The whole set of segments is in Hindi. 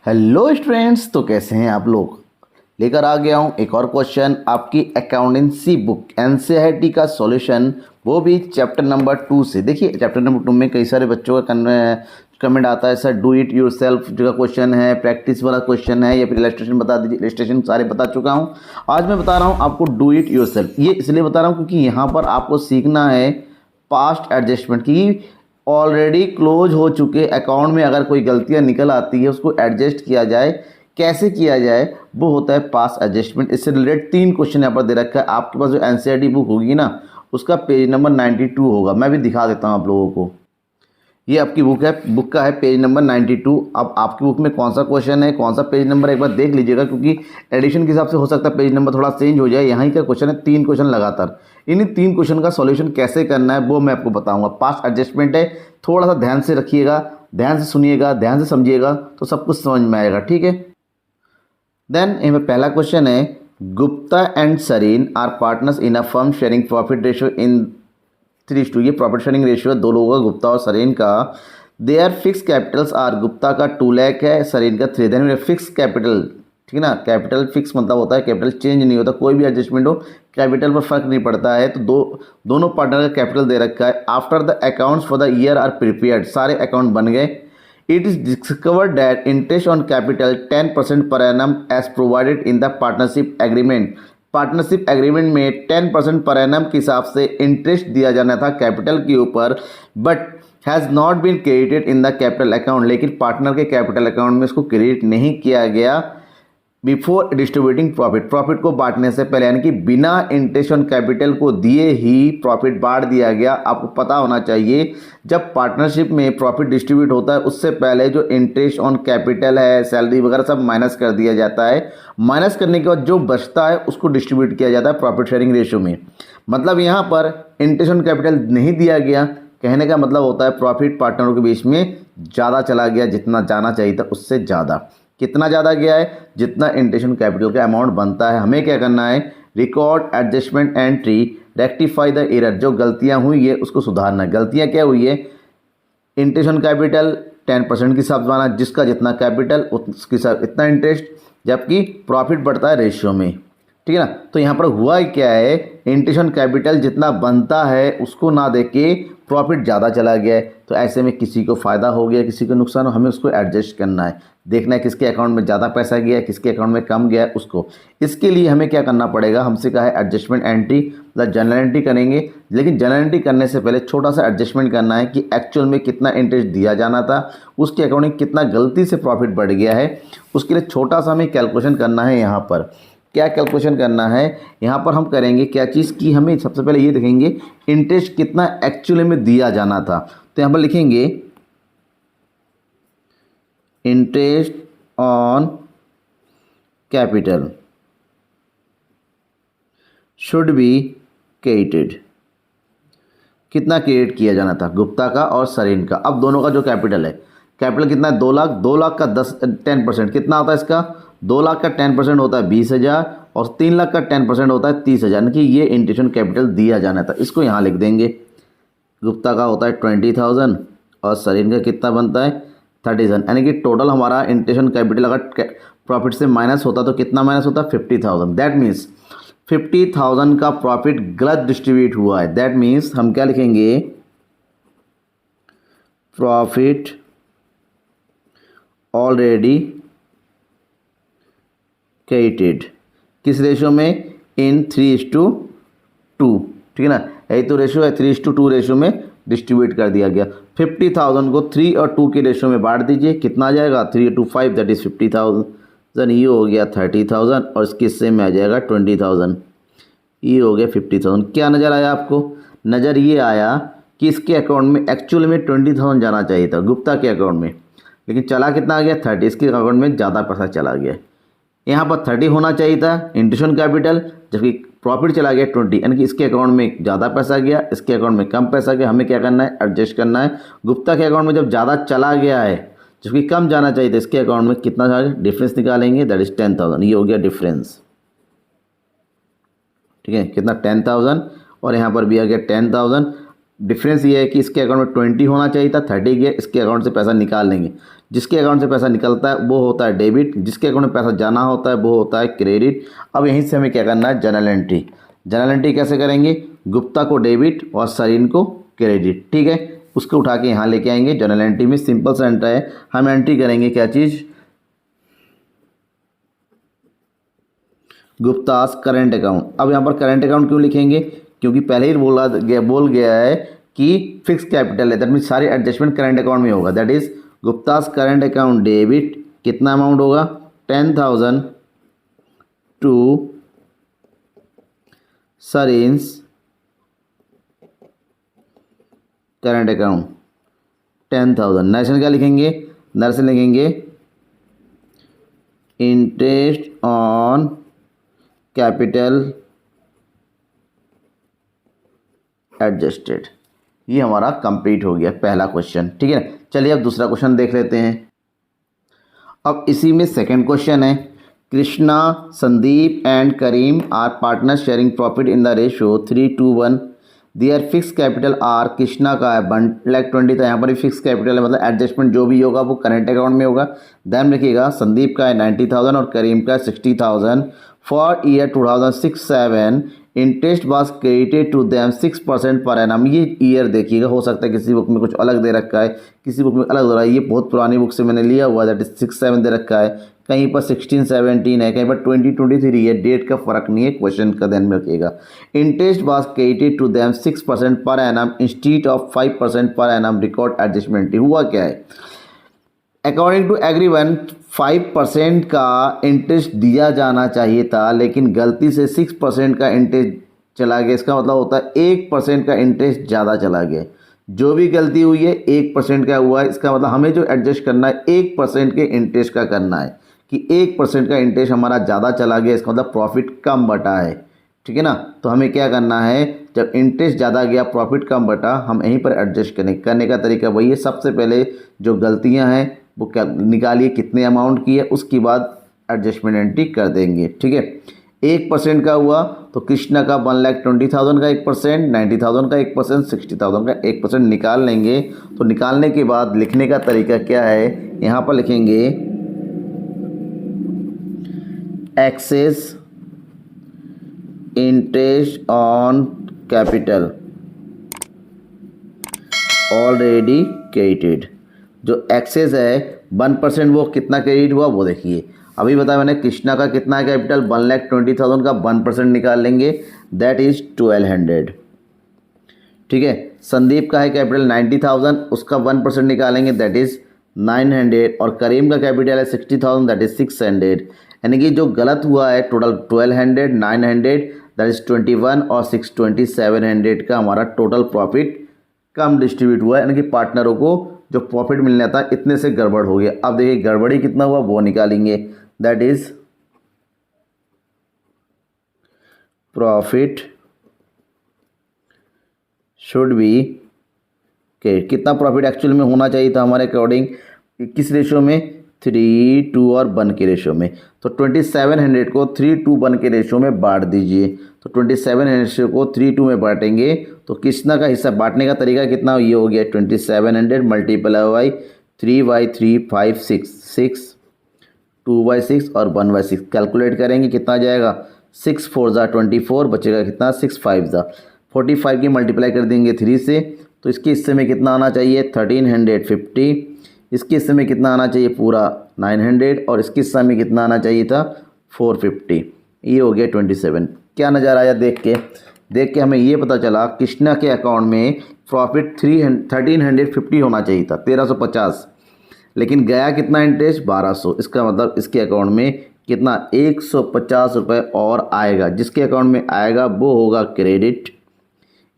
हेलो स्टूडेंट्स, तो कैसे हैं आप लोग। लेकर आ गया हूं एक और क्वेश्चन आपकी अकाउंटेंसी बुक एनसीईआरटी का सॉल्यूशन, वो भी चैप्टर नंबर 2 से। देखिए चैप्टर नंबर 2 में कई सारे बच्चों का कमेंट आता है, sir do it your self जो का क्वेश्चन है, प्रैक्टिस वाला क्वेश्चन है, या फिर इलस्ट्रेशन बता दीजिए। इलस्ट्रेशन सारे बता चुका हूँ। आज मैं बता रहा हूँ आपको डू इट योर सेल्फ। ये इसलिए बता रहा हूँ क्योंकि यहाँ पर आपको सीखना है पास्ट एडजस्टमेंट की। ऑलरेडी क्लोज हो चुके अकाउंट में अगर कोई गलतियां निकल आती है उसको एडजस्ट किया जाए, कैसे किया जाए, वो होता है पास एडजस्टमेंट। इससे रिलेटेड 3 क्वेश्चन यहाँ पर दे रखा है। आपके पास जो एनसीईआरटी बुक होगी ना, उसका पेज नंबर 92 होगा। मैं भी दिखा देता हूँ आप लोगों को। ये आपकी बुक है, बुक का है पेज नंबर 92। अब आपकी बुक में कौन सा क्वेश्चन है, कौन सा पेज नंबर, एक बार देख लीजिएगा, क्योंकि एडिशन के हिसाब से हो सकता है पेज नंबर थोड़ा चेंज हो जाए। यहाँ का क्वेश्चन है 3 क्वेश्चन लगातार। इन्हीं 3 क्वेश्चन का सॉल्यूशन कैसे करना है वो मैं आपको बताऊंगा। पास्ट एडजस्टमेंट है, थोड़ा सा ध्यान से रखिएगा, ध्यान से सुनिएगा, ध्यान से समझिएगा, तो सब कुछ समझ में आएगा। ठीक है। देन यहाँ पहला क्वेश्चन है, Gupta and Sareen are partners in a firm sharing profit ratio in 3:2। ये प्रॉफिट शेयरिंग रेशियो है दो लोगों का, गुप्ता और सरीन का। Their fix capitals are, Gupta का 2 लाख है, सरीन का 3। देन फिक्स कैपिटल, ठीक है ना। कैपिटल फिक्स मतलब होता है कैपिटल चेंज नहीं होता, कोई भी एडजस्टमेंट हो कैपिटल पर फर्क नहीं पड़ता है। तो दोनों पार्टनर का कैपिटल दे रखा है। After the accounts for the year are prepared, सारे अकाउंट बन गए। It is discovered that interest on capital 10% per annum as provided in the partnership agreement. Partnership agreement में 10% पर एनम के हिसाब से इंटरेस्ट दिया जाना था कैपिटल के ऊपर, but has not been credited in the capital account. लेकिन पार्टनर के कैपिटल अकाउंट में इसको क्रेडिट नहीं किया गया बिफोर डिस्ट्रीब्यूटिंग प्रॉफिट। प्रॉफिट को बांटने से पहले, यानी कि बिना इंटरेस्ट ऑन कैपिटल को दिए ही प्रॉफिट बांट दिया गया। आपको पता होना चाहिए जब पार्टनरशिप में प्रॉफिट डिस्ट्रीब्यूट होता है उससे पहले जो इंटरेस्ट ऑन कैपिटल है, सैलरी वगैरह सब माइनस कर दिया जाता है। माइनस करने के बाद जो बचता है उसको डिस्ट्रीब्यूट किया जाता है प्रॉफिट शेयरिंग रेशियो में। मतलब यहाँ पर इंटरेस्ट ऑन कैपिटल नहीं दिया गया, कहने का मतलब होता है प्रॉफिट पार्टनरों के बीच में ज़्यादा चला गया, जितना जाना चाहिए था उससे ज़्यादा। कितना ज़्यादा गया है, जितना इंटरेस्ट कैपिटल का अमाउंट बनता है। हमें क्या करना है, record adjustment entry, rectify the error. जो गलतियां हुई है उसको सुधारना है। गलतियां क्या हुई है, इंटरेस्ट कैपिटल 10% के हिसाब से बना, जिसका जितना कैपिटल उसके हिसाब इतना इंटरेस्ट, जबकि प्रॉफिट बढ़ता है रेशियो में। ठीक है ना। तो यहाँ पर हुआ क्या है, इंटरेस्ट कैपिटल जितना बनता है उसको ना देके प्रॉफिट ज़्यादा चला गया है। तो ऐसे में किसी को फ़ायदा हो गया, किसी को नुकसान हो, हमें उसको एडजस्ट करना है, देखना है किसके अकाउंट में ज़्यादा पैसा गया है, किसके अकाउंट में कम गया है उसको। इसके लिए हमें क्या करना पड़ेगा, हमसे कहा है एडजस्टमेंट एंट्री, मतलब जनरल एंट्री करेंगे। लेकिन जनरल एंट्री करने से पहले छोटा सा एडजस्टमेंट करना है कि एक्चुअल में कितना इंटरेस्ट दिया जाना था, उसके अकाउंट में कितना गलती से प्रॉफिट बढ़ गया है। उसके लिए छोटा सा हमें कैलकुलेशन करना है। यहाँ पर क्या कैलकुलेशन करना है, यहाँ पर हम करेंगे क्या चीज़ की, हमें सबसे पहले ये देखेंगे इंटरेस्ट कितना एक्चुअली में दिया जाना था। तो यहाँ पर लिखेंगे interest on capital should be credited. कितना क्रेडिट किया जाना था, गुप्ता का और सरीन का। अब दोनों का जो कैपिटल है, कैपिटल कितना है 2 लाख, 2 लाख का 10% कितना होता है इसका, 2 लाख का 10% होता है 20,000 और 3 लाख का 10% होता है 30,000। यानी कि ये इंटरेस्ट कैपिटल दिया जाना था, इसको यहाँ लिख देंगे। गुप्ता का होता है 20,000 और सरीन का कितना बनता है 30,000। यानी कि टोटल हमारा इंटरेस्ट कैपिटल अगर प्रॉफिट से माइनस होता तो कितना माइनस होता है 50,000। दैट मीन्स 50,000 का प्रॉफिट गलत डिस्ट्रीब्यूट हुआ है। दैट मीन्स हम क्या लिखेंगे, प्रॉफिट ऑलरेडी क्रेडिटेड। किस रेशियो में, इन 3:2। ठीक है ना, यही तो रेशियो है, 3:2 रेशियो में डिस्ट्रीब्यूट कर दिया गया। 50,000 को 3 और 2 के रेशियो में बांट दीजिए, कितना आ जाएगा 3 to 5 दैट इज 50,000। ये हो गया 30,000 और इसके हिस्से में आ जाएगा 20,000। ये हो गया 50,000। क्या नज़र आया आपको, नज़र ये आया कि इसके अकाउंट में एक्चुअल में 20,000 जाना चाहिए था गुप्ता के अकाउंट में, लेकिन चला कितना आ गया 30। इसके अकाउंट में ज़्यादा पैसा चला गया। यहाँ पर 30 होना चाहिए था इंटरेस्ट कैपिटल, जबकि प्रॉफिट चला गया 20। यानी कि इसके अकाउंट में ज़्यादा पैसा गया, इसके अकाउंट में कम पैसा गया। हमें क्या करना है, एडजस्ट करना है। गुप्ता के अकाउंट में जब ज़्यादा चला गया है, जबकि कम जाना चाहिए था, इसके अकाउंट में कितना जाएगा, डिफरेंस निकालेंगे, दैट इज 10,000। ये हो गया डिफरेंस। ठीक है, कितना 10,000 और यहाँ पर भी आ गया 10,000। डिफरेंस ये है कि इसके अकाउंट में 20 होना चाहिए था, 30 गया, इसके अकाउंट से पैसा निकाल लेंगे। जिसके अकाउंट से पैसा निकलता है वो होता है डेबिट, जिसके अकाउंट में पैसा जाना होता है वो होता है क्रेडिट। अब यहीं से हमें क्या करना है, जनरल एंट्री। जनरल एंट्री कैसे करेंगे, गुप्ता को डेबिट और सरीन को क्रेडिट, ठीक है। उसको उठा के यहाँ लेके आएंगे जनरल एंट्री में। सिंपल सा एंट्री है, हम एंट्री करेंगे क्या चीज़, गुप्तास करंट अकाउंट। अब यहाँ पर करंट अकाउंट क्यों लिखेंगे, क्योंकि पहले ही बोल गया है कि फिक्स कैपिटल है, दैट मीन सारी एडजस्टमेंट करंट अकाउंट में होगा। That is Guptas current account debit, कितना अमाउंट होगा, 10,000 टू सरीन्स करंट अकाउंट 10,000। नरेशन क्या लिखेंगे, नरेशन लिखेंगे इंटरेस्ट ऑन कैपिटल एडजस्टेड। ये हमारा कंप्लीट हो गया पहला क्वेश्चन, ठीक है। चलिए अब दूसरा क्वेश्चन देख लेते हैं। अब इसी में सेकंड क्वेश्चन है, Krishna, Sandeep and Karim are partner sharing profit in the ratio 3:1। Their fix capital are, Krishna का है 1,20,000 था, यहाँ पर भी फिक्स कैपिटल है, मतलब एडजस्टमेंट जो भी होगा वो करंट अकाउंट में होगा। देन लिखिएगा संदीप का है 90,000 और करीम का है 60,000। For year 2006-07 interest was credited to them 6% per annum. ये ईयर देखिएगा, हो सकता है किसी बुक में कुछ अलग दे रखा है, किसी बुक में अलग हो रहा है। ये बहुत पुरानी बुक से मैंने लिया हुआ है, दैट इज 6-7 दे रखा है, कहीं पर 16-17 है, कहीं पर 20-23 है। डेट का फर्क नहीं है, क्वेश्चन का ध्यान में रखिएगा। Interest was credited to them 6% per annum instead of 5% per annum record adjustment. हुआ क्या है, अकॉर्डिंग टू एवरीवन 5% का इंटरेस्ट दिया जाना चाहिए था, लेकिन गलती से 6% का इंटरेस्ट चला गया। इसका मतलब होता है 1% का इंटरेस्ट ज़्यादा चला गया। जो भी गलती हुई है 1% का हुआ है, इसका मतलब हमें जो एडजस्ट करना है 1% के इंटरेस्ट का करना है, कि 1% का इंटरेस्ट हमारा ज़्यादा चला गया, इसका मतलब प्रॉफिट कम बटा है, ठीक है ना। तो हमें क्या करना है, जब इंटरेस्ट ज़्यादा गया प्रॉफिट कम बटा, हम यहीं पर एडजस्ट करने का तरीका वही है। सबसे पहले जो गलतियां हैं वो क्या निकालिए, कितने अमाउंट की है, उसके बाद एडजस्टमेंट एंट्री कर देंगे, ठीक है। 1% का हुआ तो कृष्णा का 1,20,000 का 1%, 90,000 का 1%, 60,000 का 1% निकाल लेंगे। तो निकालने के बाद लिखने का तरीका क्या है, यहाँ पर लिखेंगे excess interest on capital already credited. जो एक्सेस है 1% वो कितना क्रेडिट हुआ वो देखिए। अभी बताया मैंने कृष्णा का कितना है कैपिटल, 1,20,000 का 1% निकाल लेंगे, दैट इज 1,200, ठीक है। संदीप का है कैपिटल 90,000, उसका 1% निकालेंगे, दैट इज 900। और करीम का कैपिटल है 60,000, दैट इज 600। यानी कि जो गलत हुआ है टोटल 1,200, 900 दैट इज 21 और 6 2,700 का हमारा टोटल प्रॉफिट कम डिस्ट्रीब्यूट हुआ है। यानी कि पार्टनरों को जो प्रॉफिट मिलना था इतने से गड़बड़ हो गया। अब देखिए गड़बड़ी कितना हुआ वो निकालेंगे, that is profit should be के, कितना प्रॉफिट एक्चुअल में होना चाहिए था हमारे अकॉर्डिंग, किस रेशियो में, 3:2 और 1 के रेशियो में। तो 2,700 को 3:1 के रेशियो में बांट दीजिए। तो 2,700 को 3:2 में बांटेंगे तो कृष्णा का हिस्सा बांटने का तरीका कितना, ये हो गया 2,700 मल्टीप्लाई बाई 3/3 5 6 2/6 और 1/6। कैलकुलेट करेंगे कितना आ जाएगा, 6 4 ज़ा 24, बचेगा कितना 6 5 ज़ा 45 की मल्टीप्लाई कर देंगे 3 से। तो इसके हिस्से में कितना आना चाहिए 1,350, इसके हिस्से में कितना आना चाहिए पूरा 900 और इसके हिस्से में कितना आना चाहिए था 450। ये हो गया 27। क्या नज़ारा आया देख के हमें ये पता चला कृष्णा के अकाउंट में प्रॉफिट 1,350 होना चाहिए था, 1,350, लेकिन गया कितना इंटरेस्ट 1,200। इसका मतलब इसके अकाउंट में कितना 150 रुपये और आएगा, जिसके अकाउंट में आएगा वो होगा क्रेडिट।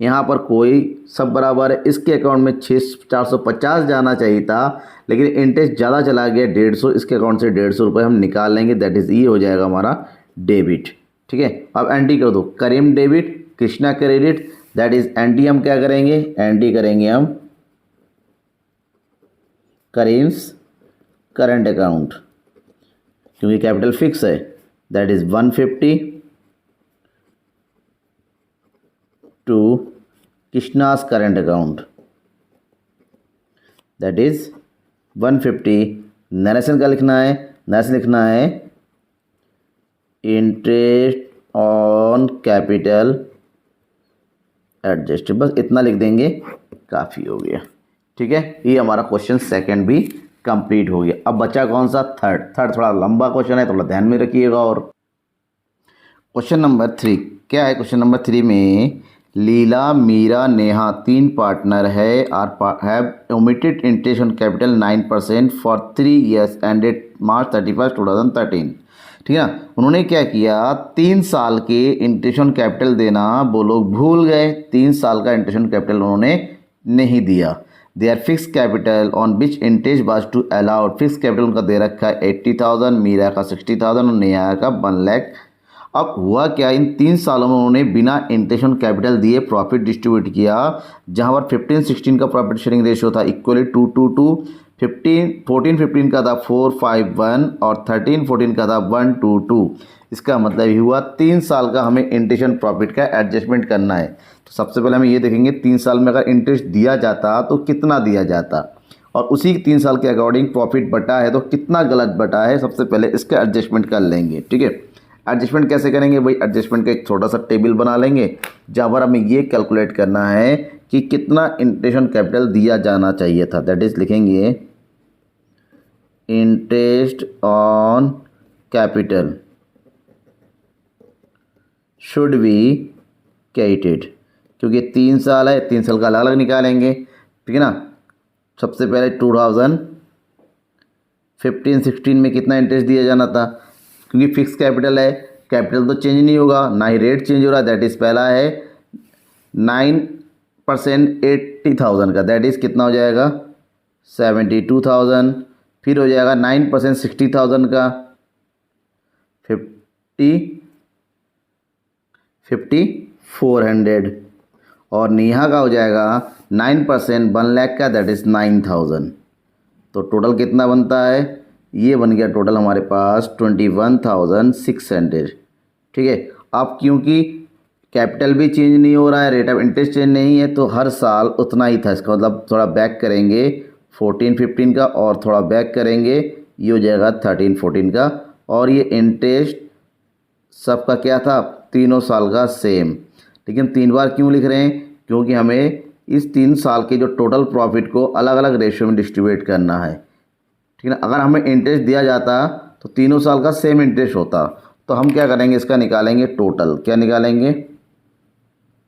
यहाँ पर कोई सब बराबर है, इसके अकाउंट में 450 जाना चाहिए था, लेकिन इंटरेस्ट ज़्यादा चला गया 150, इसके अकाउंट से 150 रुपये हम निकाल लेंगे, दैट इज़ ये हो जाएगा हमारा डेबिट, ठीक है। अब एंट्री कर दो, Karim debit Krishna credit, that is entry हम क्या करेंगे, एंट्री करेंगे हम करीम्स करंट अकाउंट, क्योंकि कैपिटल फिक्स है, that is 150 to Krishna's current account, that is 150 narration का लिखना है, नरेशन लिखना है इंटरेस्ट ऑन कैपिटल एडजस्ट, बस इतना लिख देंगे काफ़ी हो गया। ठीक है, ये हमारा क्वेश्चन सेकंड भी कंप्लीट हो गया। अब बचा कौन सा? थर्ड थोड़ा लंबा क्वेश्चन है, थोड़ा ध्यान में रखिएगा। और क्वेश्चन नंबर 3 क्या है? क्वेश्चन नंबर 3 में लीला, मीरा, नेहा 3 पार्टनर है are have omitted interest on capital 9% for 3 years ended March 31, 2013। ठीक है ना, उन्होंने क्या किया, 3 साल के इंटरेस्ट ऑन कैपिटल देना वो लोग भूल गए। 3 साल का इंटरेस्ट ऑन कैपिटल उन्होंने नहीं दिया। Their fix capital on which interest was to allowed, fix capital उनका दे रखा है 80,000, मीरा का 60,000 और नेहा का 1 लाख। अब हुआ क्या, इन 3 सालों में उन्होंने बिना इंटरेस्ट ऑन कैपिटल दिए प्रॉफिट डिस्ट्रीब्यूट किया, जहां पर 15-16 का प्रॉफिट शेयरिंग रेशियो था इक्वली 2:2, 14-15 का था 4:5:1 और 13-14 का था 1:2. इसका मतलब ये हुआ 3 साल का हमें इंटरेस्ट ऑन प्रॉफिट का एडजस्टमेंट करना है। तो सबसे पहले हम ये देखेंगे 3 साल में अगर इंटरेस्ट दिया जाता तो कितना दिया जाता, और उसी 3 साल के अकॉर्डिंग प्रॉफिट बटा है तो कितना गलत बटा है, सबसे पहले इसका एडजस्टमेंट कर लेंगे। ठीक है, एडजस्टमेंट कैसे करेंगे भाई? एडजस्टमेंट का एक छोटा सा टेबल बना लेंगे जहाँ पर हमें ये कैलकुलेट करना है कि कितना इंटरेस्ट ऑन कैपिटल दिया जाना चाहिए था। दैट इज लिखेंगे interest on capital should be credited, क्योंकि 3 साल है, 3 साल का अलग अलग निकालेंगे। ठीक है ना, सबसे पहले 2015-16 में कितना इंटरेस्ट दिया जाना था, क्योंकि फिक्स कैपिटल है, कैपिटल तो चेंज नहीं होगा, ना ही रेट चेंज हो रहा। दैट इज़ पहला है 9% 80,000 का, दैट इज़ कितना हो जाएगा 72,000। फिर हो जाएगा 9% 60,000 का 5,400, और नेहा का हो जाएगा 9% 1 लाख का, दैट इज़ 9,000। तो टोटल कितना बनता है? ये बन गया टोटल हमारे पास 21,600। ठीक है, अब क्योंकि कैपिटल भी चेंज नहीं हो रहा है, रेट ऑफ इंटरेस्ट चेंज नहीं है, तो हर साल उतना ही था। इसका मतलब थोड़ा बैक करेंगे 14-15 का और थोड़ा बैक करेंगे, ये हो जाएगा 13-14 का। और ये इंटरेस्ट सबका क्या था, तीनों साल का सेम। लेकिन 3 बार क्यों लिख रहे हैं? क्योंकि हमें इस 3 साल के जो टोटल प्रॉफिट को अलग अलग रेशियो में डिस्ट्रीब्यूट करना है। ठीक है ना, अगर हमें इंटरेस्ट दिया जाता तो तीनों साल का सेम इंटरेस्ट होता। तो हम क्या करेंगे, इसका निकालेंगे टोटल। क्या निकालेंगे?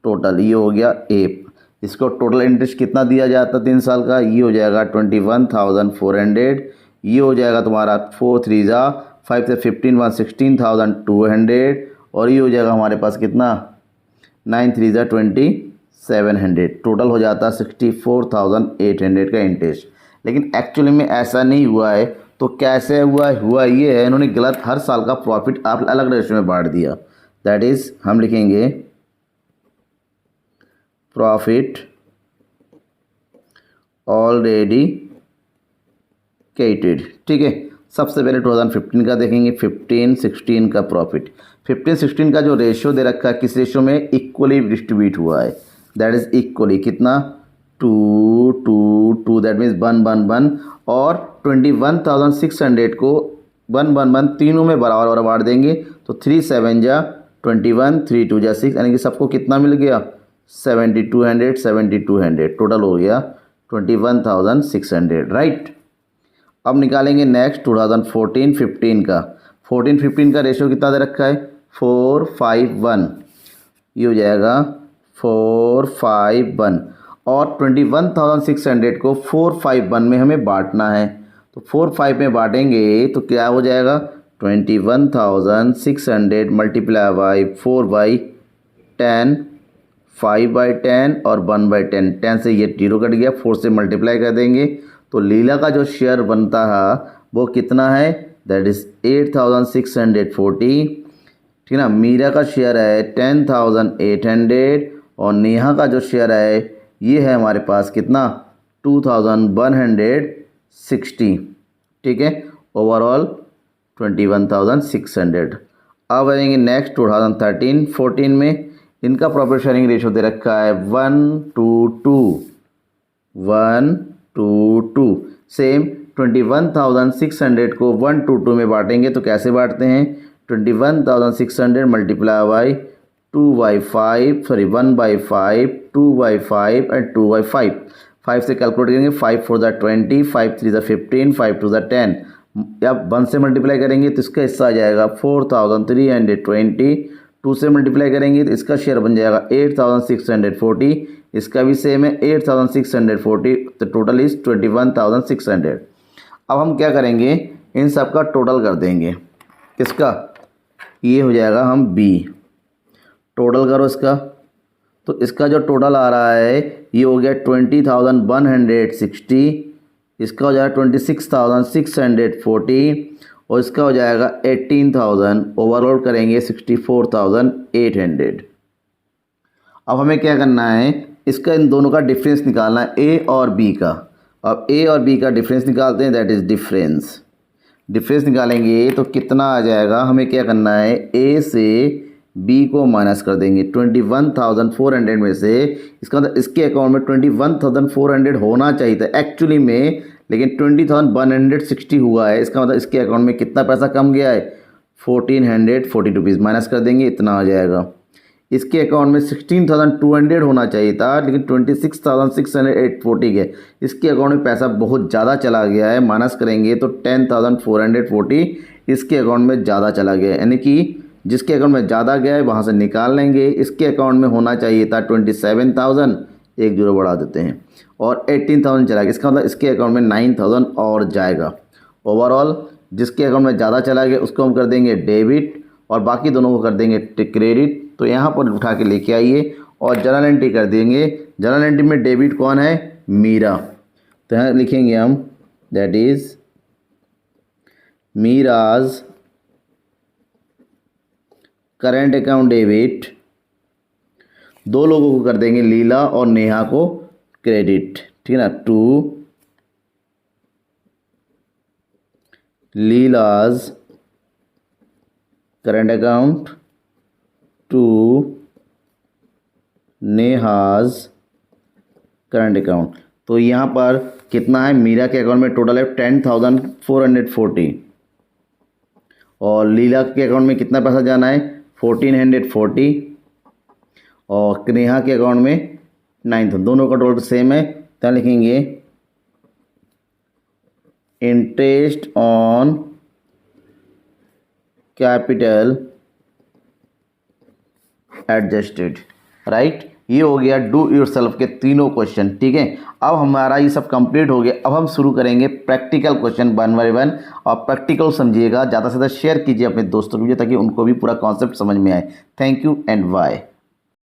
टोटल। ये हो गया ए, इसको टोटल इंटरेस्ट कितना दिया जाता 3 साल का, ये हो जाएगा 21,400। ये हो जाएगा तुम्हारा 4 3 जा 5 से 15 16,200, और ये हो जाएगा हमारे पास कितना 9 3 जा 2,700। टोटल हो जाता 64,800 का इंटरेस्ट। लेकिन एक्चुअली में ऐसा नहीं हुआ है। तो कैसे हुआ ये है, इन्होंने गलत हर साल का प्रॉफिट आप अलग रेशियो में बांट दिया। दैट इज़ हम लिखेंगे प्रॉफिट ऑलरेडी क्रेडिटेड। ठीक है, सबसे पहले 2015 का देखेंगे, 15-16 का प्रॉफिट। 15-16 का जो रेशियो दे रखा है, किस रेशियो में? इक्वली डिस्ट्रीब्यूट हुआ है। दैट इज़ इक्वली कितना 2:2, दैट मीन्स 1:1, और 21,600 को 1:1 तीनों में बराबर बराबर बांट देंगे। तो 3 7 जा 21, 3 2 जा 6, यानी कि सबको कितना मिल गया 7,200। टोटल हो गया 21,600। राइट, अब निकालेंगे नेक्स्ट 2014-15 का। 14-15 का रेशियो कितना दे रखा है 4:5:1, ये हो जाएगा 4:5:1, और 21,600 को 4:5:1 में हमें बांटना है। तो 4:5 में बांटेंगे तो क्या हो जाएगा 21,600 मल्टीप्लाई बाई 4/10, 5/10 और 1/10। 10 से ये 0 कट गया, 4 से मल्टीप्लाई कर देंगे तो लीला का जो शेयर बनता है वो कितना है, दैट इज़ 8,640। ठीक है ना, मीरा का शेयर है 10,800, और नेहा का जो शेयर है ये है हमारे पास कितना 2,160। ठीक है, ओवरऑल 21,600। अब आएंगे नेक्स्ट 2013-14 में। इनका प्रॉफिट शेयरिंग रेशियो दे रखा है 1:2, 1:2। सेम 21,600 को 1 to 2 में बांटेंगे तो कैसे बांटते हैं, 21,600 मल्टीप्लाई बाई 2/5 सॉरी 1/5 2/5 एंड 2/5 5 से कैलकुलेट करेंगे, 5 4 ज़ा 20 5 3 ज़ा 15 5 2 ज़ा 10। अब 1 से मल्टीप्लाई करेंगे तो इसका हिस्सा आ जाएगा 4,320, 2 से मल्टीप्लाई करेंगे तो इसका शेयर बन जाएगा 8,640, इसका भी सेम है 8,640, तो टोटल इज़ 21,600। अब हम क्या करेंगे, इन सब का टोटल कर देंगे, किसका, ये हो जाएगा हम बी, टोटल करो इसका, तो इसका जो टोटल आ रहा है ये हो गया 20,160, इसका हो जाएगा 26,640 और इसका हो जाएगा 18,000, ओवरऑल करेंगे 64,800। अब हमें क्या करना है, इसका इन दोनों का डिफरेंस निकालना है, ए और बी का। अब ए और बी का डिफरेंस निकालते हैं, दैट इज़ डिफरेंस निकालेंगे तो कितना आ जाएगा, हमें क्या करना है, ए से बी को माइनस कर देंगे 21,400 में से, इसका मतलब इसके अकाउंट में 21,400 होना चाहिए था एक्चुअली में, लेकिन 20,160 हुआ है, इसका मतलब इसके अकाउंट में कितना पैसा कम गया है, 1,440 रुपीज़ माइनस कर देंगे, इतना आ जाएगा। इसके अकाउंट में 16,200 होना चाहिए था, लेकिन 26,640 गया, इसके अकाउंट में पैसा बहुत ज़्यादा चला गया है, माइनस करेंगे तो 10,440 इसके अकाउंट में ज़्यादा चला गया है, यानी कि जिसके अकाउंट में ज़्यादा गया है वहाँ से निकाल लेंगे। इसके अकाउंट में होना चाहिए था 27,000, एक जीरो बढ़ा देते हैं, और 18,000 चला गया, इसका मतलब इसके अकाउंट में 9,000 और जाएगा। ओवरऑल जिसके अकाउंट में ज़्यादा चला गया उसको हम कर देंगे डेबिट और बाकी दोनों को कर देंगे क्रेडिट। तो यहाँ पर उठा के लेके आइए और जर्नल एंट्री कर देंगे। जर्नल एंट्री में डेबिट कौन है, मीरा, तो यहाँ लिखेंगे हम that is mirage current account debit, दो लोगों को कर देंगे, लीला और नेहा को क्रेडिट, ठीक है ना, to Leela's current account, to Neha's current account. तो यहाँ पर कितना है, मीरा के अकाउंट में टोटल है 10,440 और लीला के अकाउंट में कितना पैसा जाना है 1,440 और नेहा के अकाउंट में 9,000, दोनों का टोटल सेम है। तो लिखेंगे interest on capital adjusted, right. ये हो गया डू योरसेल्फ के तीनों क्वेश्चन, ठीक है। अब हमारा ये सब कंप्लीट हो गया। अब हम शुरू करेंगे प्रैक्टिकल क्वेश्चन 1 बाय 1 और प्रैक्टिकल समझिएगा, ज़्यादा से ज़्यादा शेयर कीजिए अपने दोस्तों के लिए ताकि उनको भी पूरा कॉन्सेप्ट समझ में आए। Thank you and bye.